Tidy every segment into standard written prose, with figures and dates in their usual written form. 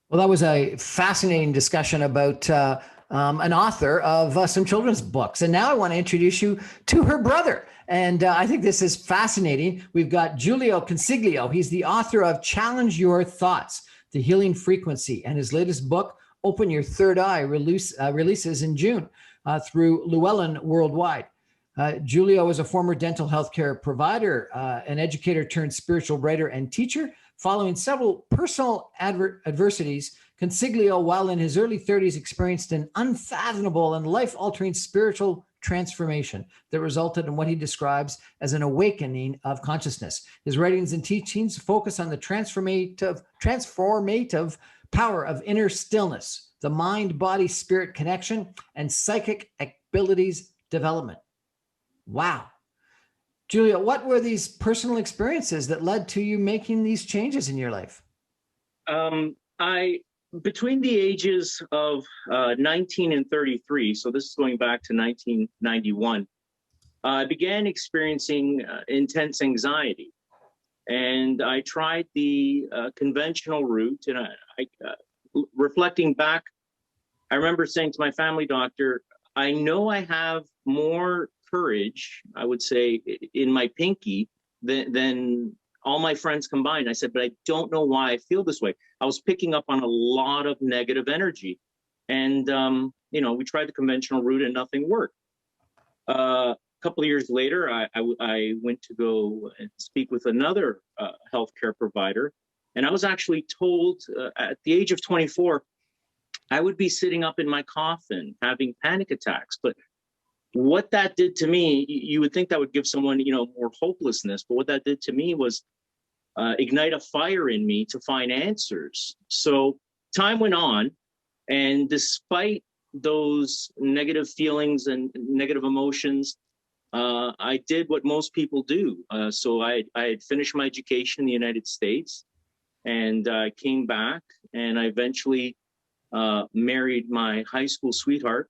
Well, that was a fascinating discussion about an author of some children's books. And now I want to introduce you to her brother. And I think this is fascinating. We've got Jiulio Consiglio. He's the author of Challenge Your Thoughts, The Healing Frequency. And his latest book, Open Your Third Eye, releases in June through Llewellyn Worldwide. Giulio is a former dental healthcare provider, an educator turned spiritual writer and teacher. Following several personal adversities, Consiglio, while in his early 30s, experienced an unfathomable and life-altering spiritual transformation that resulted in what he describes as an awakening of consciousness. His writings and teachings focus on the transformative power of inner stillness, the mind-body-spirit connection, and psychic abilities development. Wow. Giulio, what were these personal experiences that led to you making these changes in your life? Between the ages of 19 and 33, so this is going back to 1991, I began experiencing intense anxiety. And I tried the conventional route. And reflecting back, I remember saying to my family doctor, I know I have more courage, I would say, in my pinky than all my friends combined. I said, but I don't know why I feel this way. I was picking up on a lot of negative energy. And, we tried the conventional route and nothing worked. A couple of years later, I went to go and speak with another healthcare provider. And I was actually told at the age of 24, I would be sitting up in my coffin having panic attacks. But what that did to me, you would think that would give someone, more hopelessness. But what that did to me was ignite a fire in me to find answers. So time went on. And despite those negative feelings and negative emotions, I did what most people do. So I had finished my education in the United States, and I came back, and I eventually married my high school sweetheart,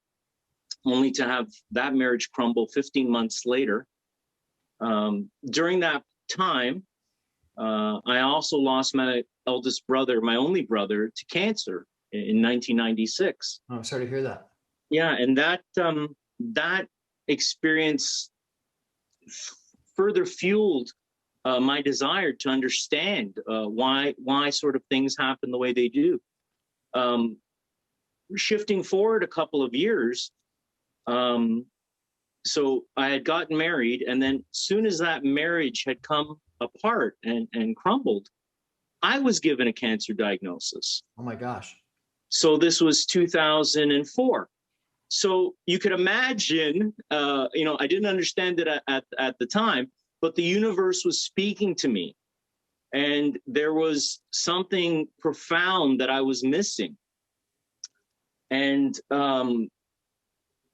only to have that marriage crumble 15 months later. During that time, I also lost my eldest brother, my only brother, to cancer in 1996. Oh, I'm sorry to hear that. Yeah, and that experience further fueled my desire to understand why sort of things happen the way they do. Shifting forward a couple of years, so I had gotten married, and then soon as that marriage had come apart and crumbled, I was given a cancer diagnosis. Oh my gosh. So this was 2004. So you could imagine, I didn't understand it at the time, but the universe was speaking to me. And there was something profound that I was missing. And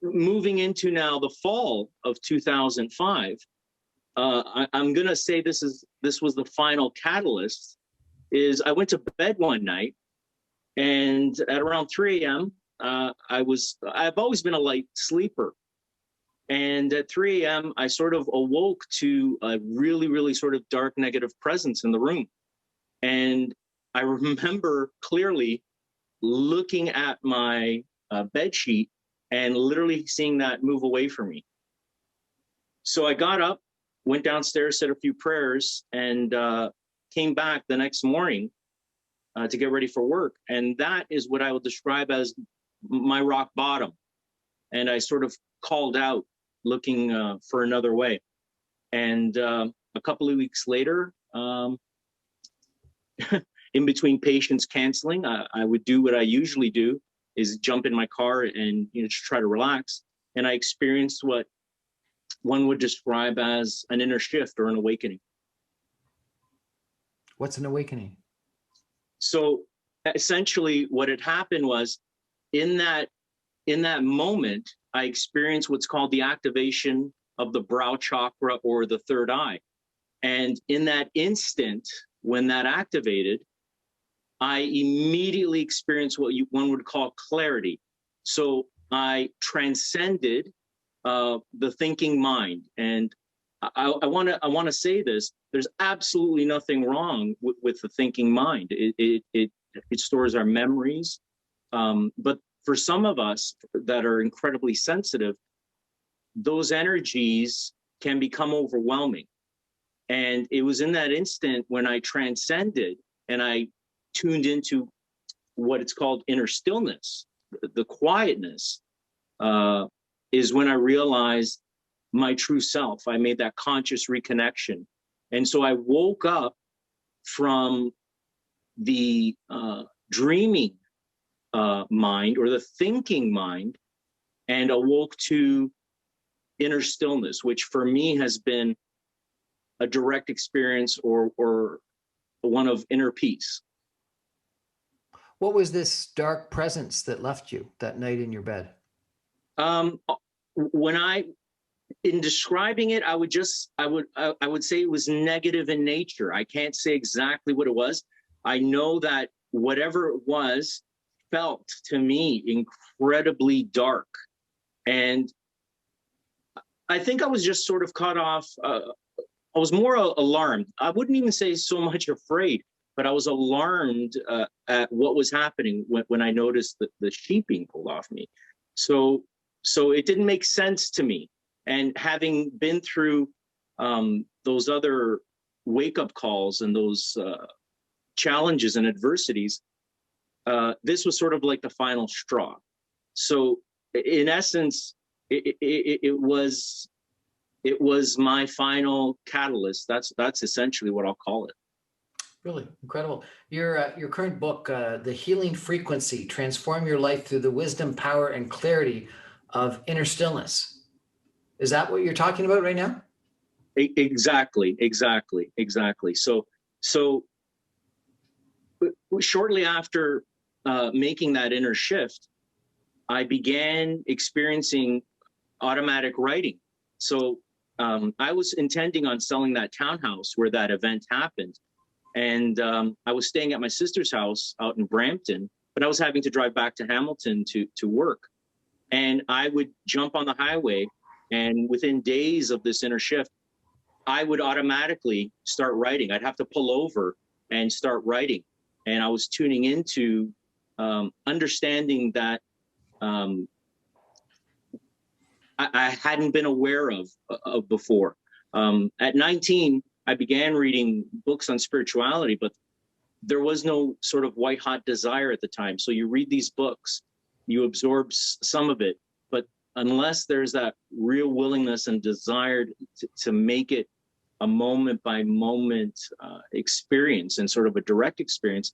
moving into now the fall of 2005, I'm going to say this was the final catalyst, is I went to bed one night, and at around 3 a.m., I've always been a light sleeper. And at 3 a.m., I sort of awoke to a really, really sort of dark, negative presence in the room. And I remember clearly looking at my bed sheet and literally seeing that move away from me. So I got up, went downstairs, said a few prayers, and came back the next morning to get ready for work. And that is what I would describe as my rock bottom. And I sort of called out looking for another way. And a couple of weeks later, in between patients canceling, I would do what I usually do, is jump in my car and just try to relax. And I experienced what one would describe as an inner shift or an awakening. What's an awakening? So essentially what had happened was, in that moment, I experienced what's called the activation of the brow chakra, or the third eye. And in that instant, when that activated, I immediately experienced what one would call clarity. So I transcended the thinking mind. And I want to say this: there's absolutely nothing wrong with the thinking mind. It it stores our memories. But for some of us that are incredibly sensitive, those energies can become overwhelming. And it was in that instant when I transcended and I tuned into what it's called inner stillness, the quietness, is when I realized my true self. I made that conscious reconnection. And so I woke up from the dreaming mind or the thinking mind and awoke to inner stillness, which for me has been a direct experience or one of inner peace. What was this dark presence that left you that night in your bed? When in describing it, I would say it was negative in nature. I can't say exactly what it was. I know that whatever it was felt to me incredibly dark. And I think I was just sort of caught off. I was more alarmed. I wouldn't even say so much afraid, but I was alarmed at what was happening when I noticed the sheet being pulled off me. So it didn't make sense to me. And having been through those other wake-up calls and those challenges and adversities, this was sort of like the final straw. So in essence, it was my final catalyst. That's essentially what I'll call it. Really incredible. Your current book, The Healing Frequency: Transform Your Life Through the Wisdom, Power, and Clarity of Inner Stillness. Is that what you're talking about right now? Exactly. So shortly after making that inner shift, I began experiencing automatic writing. So I was intending on selling that townhouse where that event happened. And I was staying at my sister's house out in Brampton, but I was having to drive back to Hamilton to work. And I would jump on the highway, and within days of this inner shift, I would automatically start writing. I'd have to pull over and start writing. And I was tuning into understanding that I hadn't been aware of before. At 19, I began reading books on spirituality, but there was no sort of white hot desire at the time. So you read these books, you absorb some of it, but unless there's that real willingness and desire to make it a moment by moment experience and sort of a direct experience,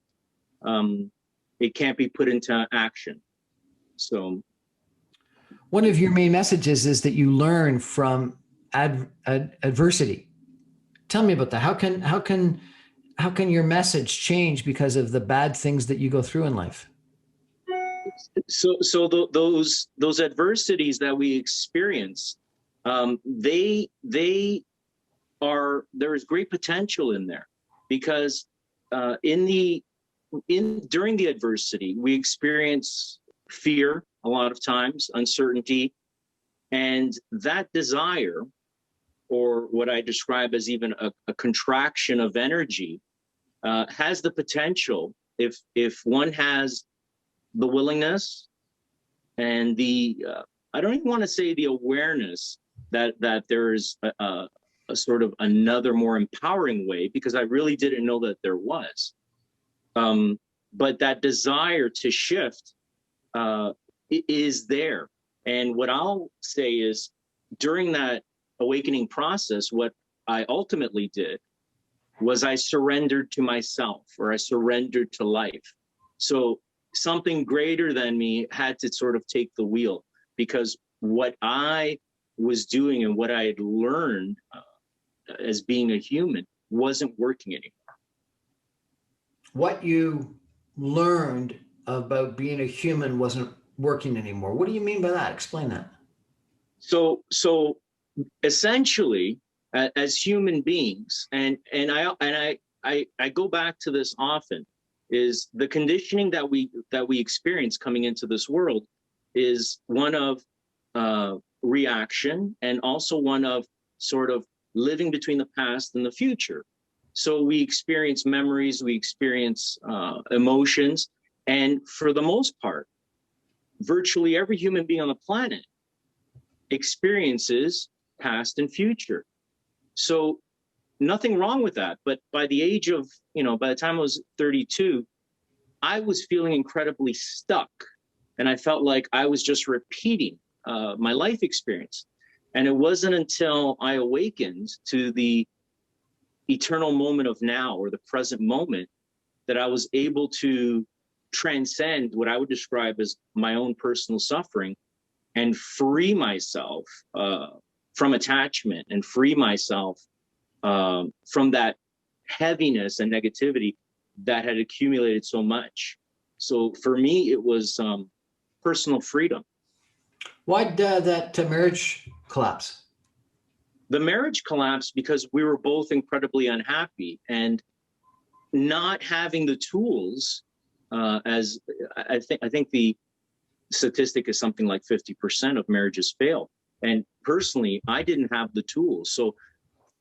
it can't be put into action. So one of your main messages is that you learn from adversity. Tell me about that. How can your message change because of the bad things that you go through in life? So those adversities that we experience, there is great potential in there, because during the adversity we experience fear a lot of times, uncertainty, and that desire, or what I describe as even a contraction of energy, has the potential, if one has the willingness and the I don't even want to say the awareness that there's a sort of another more empowering way, because I really didn't know that there was. But that desire to shift is there. And what I'll say is, during that awakening process, what I ultimately did was I surrendered to myself, or I surrendered to life. So something greater than me had to sort of take the wheel, because what I was doing and what I had learned as being a human wasn't working anymore. What you learned about being a human wasn't working anymore. What do you mean by that? Explain that. So essentially, as human beings, and I go back to this often, is the conditioning that we experience coming into this world is one of reaction, and also one of sort of living between the past and the future. So we experience memories, we experience emotions, and for the most part, virtually every human being on the planet experiences past and future. So nothing wrong with that. But by the age of, by the time I was 32, I was feeling incredibly stuck. And I felt like I was just repeating my life experience. And it wasn't until I awakened to the eternal moment of now, or the present moment, that I was able to transcend what I would describe as my own personal suffering and free myself from attachment, and free myself from that heaviness and negativity that had accumulated so much. So for me, it was personal freedom. Why did that marriage collapse? The marriage collapsed because we were both incredibly unhappy, and not having the tools, as I think the statistic is something like 50% of marriages fail. And personally, I didn't have the tools. So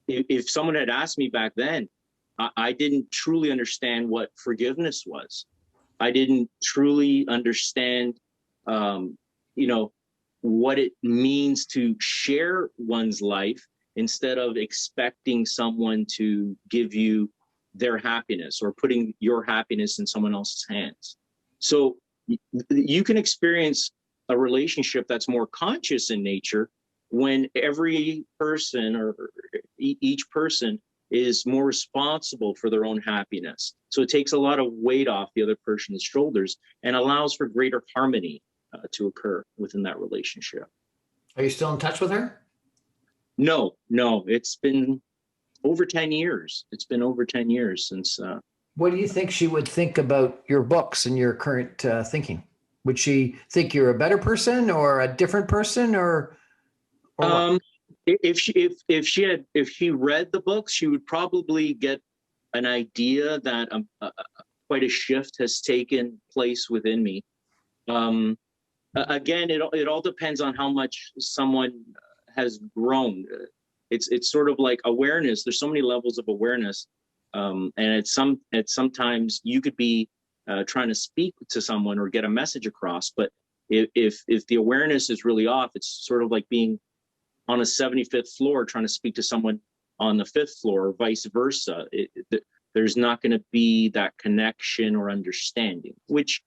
if someone had asked me back then, I didn't truly understand what forgiveness was. I didn't truly understand, what it means to share one's life instead of expecting someone to give you their happiness, or putting your happiness in someone else's hands. So you can experience a relationship that's more conscious in nature when every person, or each person, is more responsible for their own happiness. So it takes a lot of weight off the other person's shoulders and allows for greater harmony to occur within that relationship. Are you still in touch with her? No, it's been over 10 years. It's been over 10 years since. What do you think she would think about your books and your current thinking? Would she think you're a better person or a different person, or what? If she read the books, she would probably get an idea that quite a shift has taken place within me. Again, it all depends on how much someone has grown. It's sort of like awareness. There's so many levels of awareness, and sometimes you could be trying to speak to someone or get a message across, but if the awareness is really off, it's sort of like being on a 75th floor trying to speak to someone on the 5th floor, or vice versa. There's not going to be that connection or understanding, which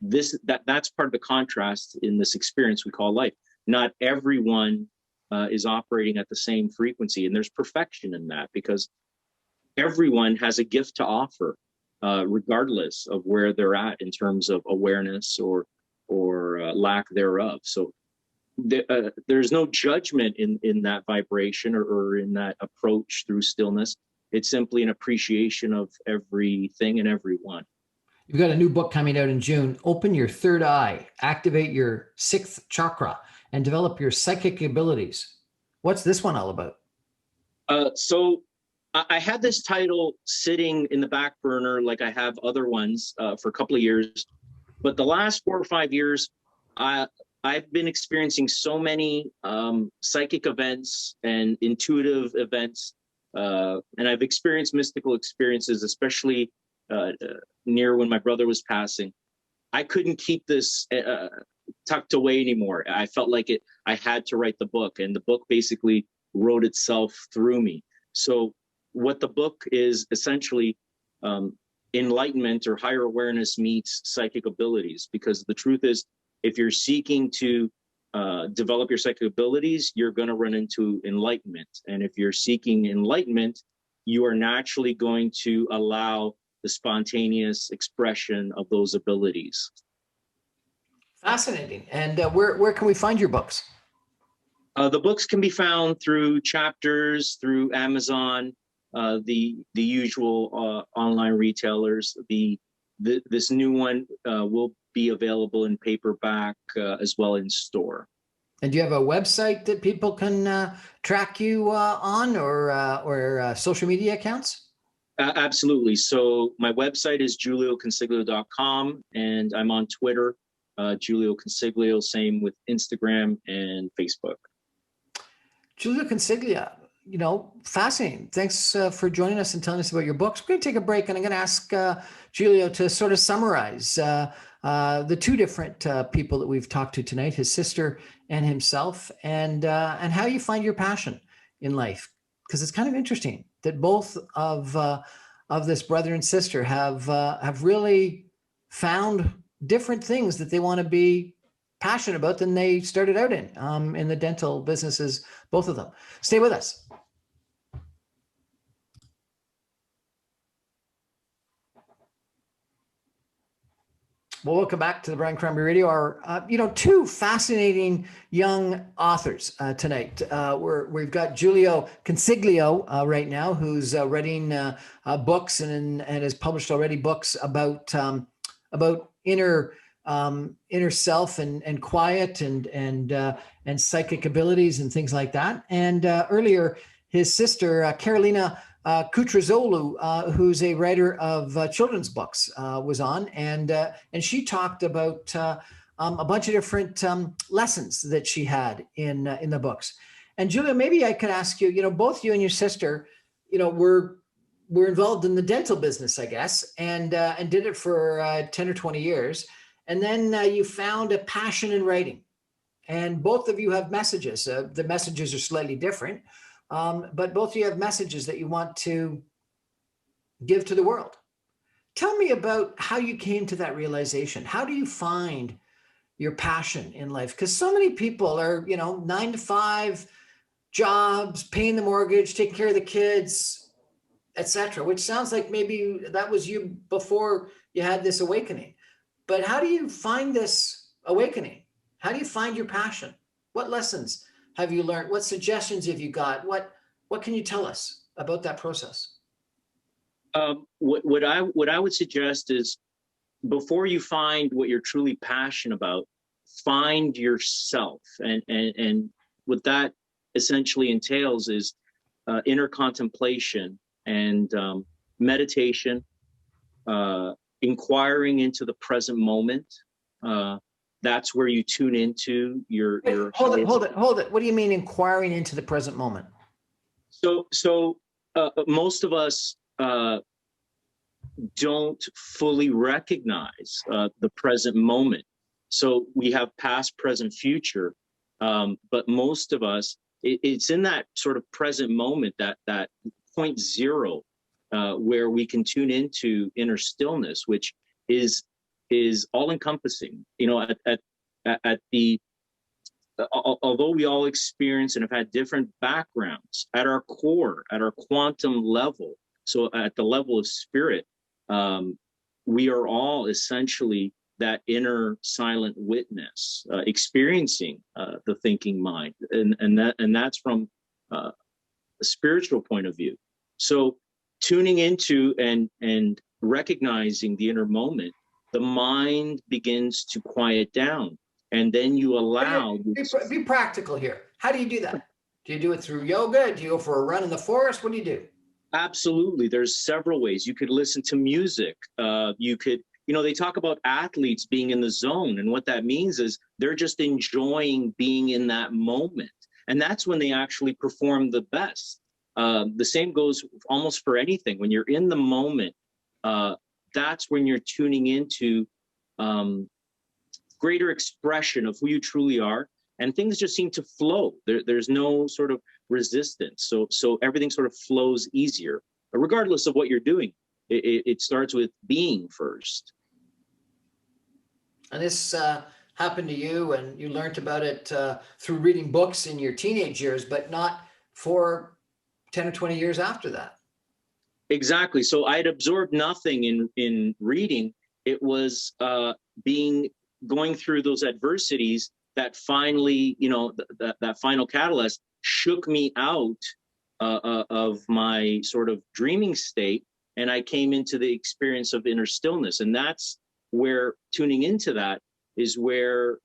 that's part of the contrast in this experience we call life. Not everyone is operating at the same frequency, and there's perfection in that, because everyone has a gift to offer, regardless of where they're at in terms of awareness or lack thereof. So there's no judgment in that vibration, or in that approach through stillness. It's simply an appreciation of everything and everyone. You've got a new book coming out in June. Open your third eye, activate your 6th chakra, and develop your psychic abilities. What's this one all about? So I had this title sitting in the back burner, like I have other ones, for a couple of years. But the last 4 or 5 years, I've been experiencing so many psychic events and intuitive events, and I've experienced mystical experiences, especially near when my brother was passing. I couldn't keep this tucked away anymore. I felt like I had to write the book, and the book basically wrote itself through me. So what the book is essentially enlightenment, or higher awareness meets psychic abilities, because the truth is, if you're seeking to develop your psychic abilities, you're going to run into enlightenment. And if you're seeking enlightenment, you are naturally going to allow the spontaneous expression of those abilities. Fascinating. And where can we find your books? The books can be found through Chapters, through Amazon, the usual online retailers. This new one will be available in paperback as well in store. And do you have a website that people can track you on, or social media accounts? Absolutely. So my website is JiulioConsiglio.com, and I'm on Twitter, Jiulio Consiglio, same with Instagram and Facebook. Jiulio Consiglio, fascinating. Thanks for joining us and telling us about your books. We're going to take a break, and I'm going to ask Giulio to sort of summarize the two different people that we've talked to tonight, his sister and himself, and how you find your passion in life. Because it's kind of interesting that both of this brother and sister have really found different things that they want to be passionate about than they started out in the dental businesses, both of them. Stay with us. Well, welcome back to the Brian Crombie Radio. Our, two fascinating young authors tonight. We've got Jiulio Consiglio right now, who's writing books and has published already books about inner self and quiet and psychic abilities and things like that. And earlier, his sister Carolina Kutrazolu, who's a writer of children's books, was on, and she talked about a bunch of different lessons that she had in the books. And Giulio, maybe I could ask you, both you and your sister, were involved in the dental business, I guess, and did it for 10 or 20 years. And then you found a passion in writing. And both of you have messages. The messages are slightly different, but both of you have messages that you want to give to the world. Tell me about how you came to that realization. How do you find your passion in life? Because so many people are, 9 to 5 jobs, paying the mortgage, taking care of the kids, etc., which sounds like maybe that was you before you had this awakening. But how do you find this awakening? How do you find your passion? What lessons have you learned? What suggestions have you got? What can you tell us about that process? What I would suggest is, before you find what you're truly passionate about, find yourself, and what that essentially entails is inner contemplation and meditation, inquiring into the present moment. That's where you tune into your. Hold it. What do you mean inquiring into the present moment? So most of us don't fully recognize the present moment. So we have past, present, future, but most of us, it's in that sort of present moment, that point zero, where we can tune into inner stillness, which is all encompassing. At the although we all experience and have had different backgrounds, at our core, at our quantum level, so at the level of spirit, we are all essentially that inner silent witness, experiencing the thinking mind, and that's from a spiritual point of view. So tuning into and recognizing the inner moment, the mind begins to quiet down, and then you allow. Be practical here. How do you do that? Do you do it through yoga? Do you go for a run in the forest? What do you do? Absolutely. There's several ways. You could listen to music. You could, they talk about athletes being in the zone, and what that means is they're just enjoying being in that moment. And that's when they actually perform the best. The same goes almost for anything. When you're in the moment, that's when you're tuning into greater expression of who you truly are, and things just seem to flow. There's no sort of resistance, so everything sort of flows easier, regardless of what you're doing. It starts with being first. And this happened to you, and you learned about it through reading books in your teenage years, but not for 10 or 20 years after that. Exactly. So I'd absorbed nothing in reading. It was going through those adversities that finally, that final catalyst shook me out of my sort of dreaming state, and I came into the experience of inner stillness. And that's where tuning into that is where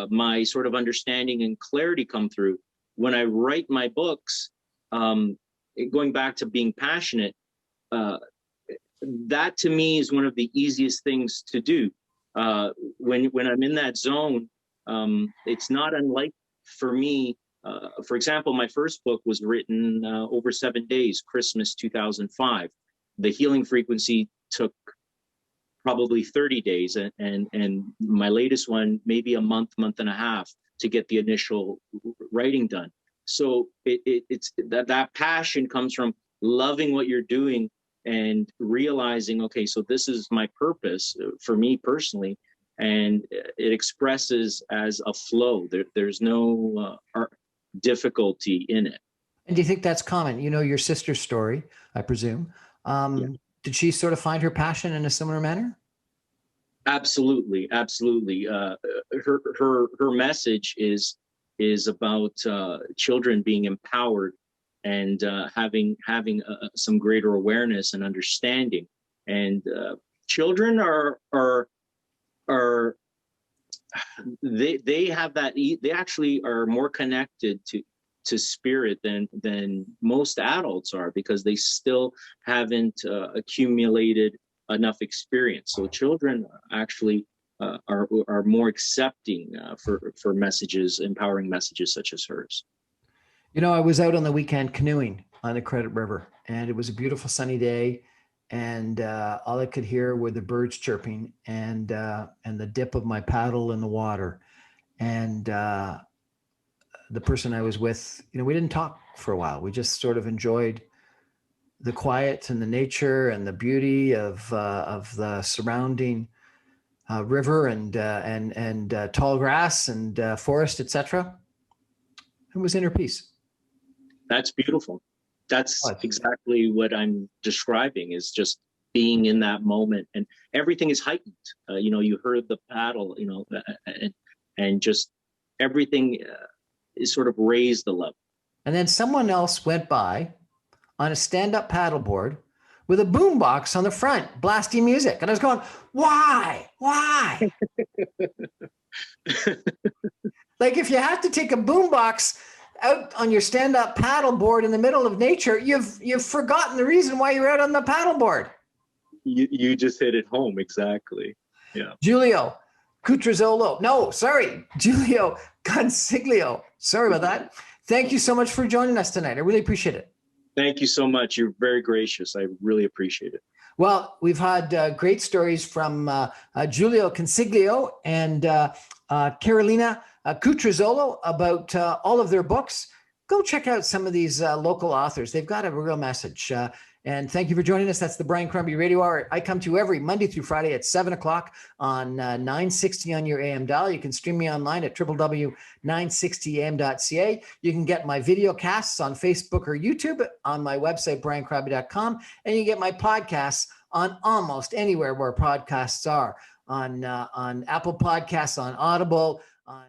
my sort of understanding and clarity come through. When I write my books, going back to being passionate, that to me is one of the easiest things to do. When I'm in that zone, it's not unlike for me For example, my first book was written over 7 days, Christmas 2005. The healing frequency took probably 30 days, and my latest one, maybe a month and a half to get the initial writing done. So it's that passion comes from loving what you're doing and realizing, okay, so this is my purpose for me personally, and it expresses as a flow. There's no difficulty in it. And do you think that's common? You know, your sister's story, I presume. Yeah. Did she sort of find her passion in a similar manner? Absolutely, absolutely. Her message is about children being empowered and having some greater awareness and understanding. And children are they have that. They actually are more connected to spirit than most adults are, because they still haven't accumulated enough experience. So children actually are more accepting for messages, empowering messages such as hers. You know, I was out on the weekend canoeing on the Credit River, and it was a beautiful sunny day, and all I could hear were the birds chirping and the dip of my paddle in the water. And the person I was with, you know, we didn't talk for a while. We just sort of enjoyed the quiet and the nature and the beauty of the surrounding river and tall grass and forest, etc. It was inner peace. That's beautiful. That's exactly what I'm describing, is just being in that moment, and everything is heightened. You know, you heard the paddle, you know, and just everything is sort of raised the level. And then someone else went by on a stand-up paddleboard with a boombox on the front, blasting music. And I was going, why? Like, if you have to take a boombox out on your stand-up paddleboard in the middle of nature, you've forgotten the reason why you're out on the paddleboard. You just hit it home. Exactly. Yeah. Giulio Consiglio. Sorry about that. Thank you so much for joining us tonight. I really appreciate it. Thank you so much. You're very gracious. I really appreciate it. Well, we've had great stories from Jiulio Consiglio and Carolina Cutrazzolo about all of their books. Go check out some of these local authors. They've got a real message. And thank you for joining us. That's the Brian Crombie Radio Hour. I come to you every Monday through Friday at 7 o'clock on 960 on your AM dial. You can stream me online at www.960am.ca. You can get my video casts on Facebook or YouTube on my website, briancrombie.com. And you get my podcasts on almost anywhere where podcasts are, on Apple Podcasts, on Audible, on